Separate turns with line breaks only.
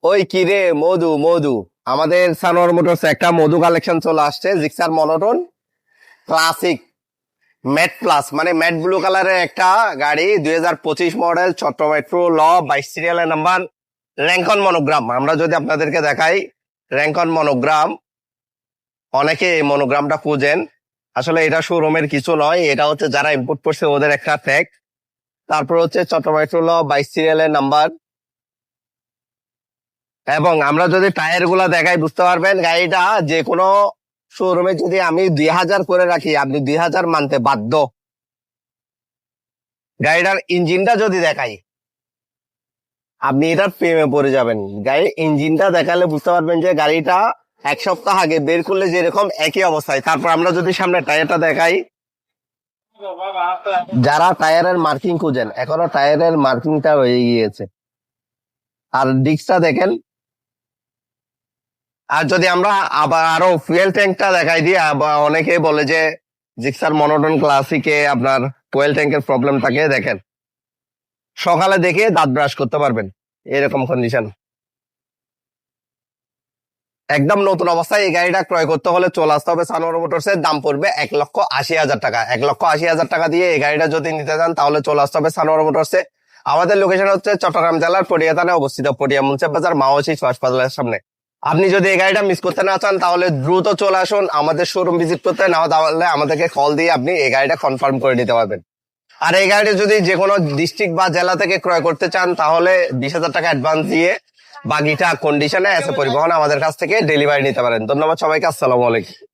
ওই কি রে, মধু মধু। আমাদের সানোয়ার মোটরস একটা মধু কালেকশন চলে আসছে, Gixxer monotone classic mat plus, মানে ম্যাট ব্লু কালারের একটা গাড়ি, 2025 মডেল, চট্টগ্রাম মেট্রো ল 22 সিরিয়ালের নাম্বার, র্যাঙ্কন মনোগ্রাম। আমরা যদি আপনাদেরকে দেখাই র্যাঙ্কন মনোগ্রাম, অনেকে এই মনোগ্রামটা খুঁজেন। আসলে এটা শোরুমের কিছু নয়, এটা হচ্ছে যারা ইম্পোর্ট করছে ওদের একটা ট্যাগ। তারপর হচ্ছে চট্টগ্রাম মেট্রো ল 22 সিরিয়ালের নাম্বার। এবং আমরা যদি টায়ার গুলা দেখাই বুঝতে পারবেন গাড়িটা যে কোনো শোরুমে যদি আমি 2000 করে রাখি, আপনি 2000 মানতে বাধ্য। গাড়িটার ইঞ্জিনটা যদি দেখাই, আপনি এটার প্রেমে পড়ে যাবেন। গাড়ির ইঞ্জিনটা দেখালে বুঝতে পারবেন যে গাড়িটা এক সপ্তাহ আগে বের করলে যেরকম একই অবস্থায়। তারপর আমরা যদি সামনে টায়ারটা দেখাই, যারা টায়ারের মার্কিং খুঁজেন এখনো টায়ারের মার্কিংটা রয়ে গিয়েছে। আর ডিস্কটা দেখেন। আর যদি আমরা আবার আরো ফুয়েল ট্যাঙ্কটা দেখাই দিই, অনেকে বলে যে জিক্সার মনোটন ক্লাসিকে আপনার ফুয়েল ট্যাঙ্কের প্রবলেম থাকে। দেখেন, সকালে দেখে দাঁত ব্রাশ করতে পারবেন এরকম কন্ডিশন। একদম নতুন অবস্থায় এই গাড়িটা ক্রয় করতে হলে চলে আসতে হবে সানোয়ার মোটরস এর। দাম পড়বে 1,80,000 টাকা। 1,80,000 টাকা দিয়ে এই গাড়িটা যদি নিতে চান তাহলে চলে আসতে হবে সানোয়ার মোটরস এ। আমাদের লোকেশন হচ্ছে চট্টগ্রাম জেলার পটিয়া থানায় অবস্থিত, পটিয়া মুন্সিফ বাজার, মাওয়াশি হাসপাতালের সামনে। আপনি যদি এই গাড়িটা মিস করতে না চান তাহলে দ্রুত চলে আসুন আমাদের শোরুম ভিজিট করতে। না তাহলে আমাদেরকে কল দিয়ে আপনি এই গাড়িটা কনফার্ম করে নিতে পারবেন। আর এই গাড়িটা যদি যে কোনো ডিস্ট্রিক্ট বা জেলা থেকে ক্রয় করতে চান তাহলে 20,000 টাকা অ্যাডভান্স দিয়ে বাকিটা কন্ডিশনে এসে পরিবহন আমাদের কাছ থেকে ডেলিভারি নিতে পারেন। ধন্যবাদ সবাইকে, আসসালামু আলাইকুম।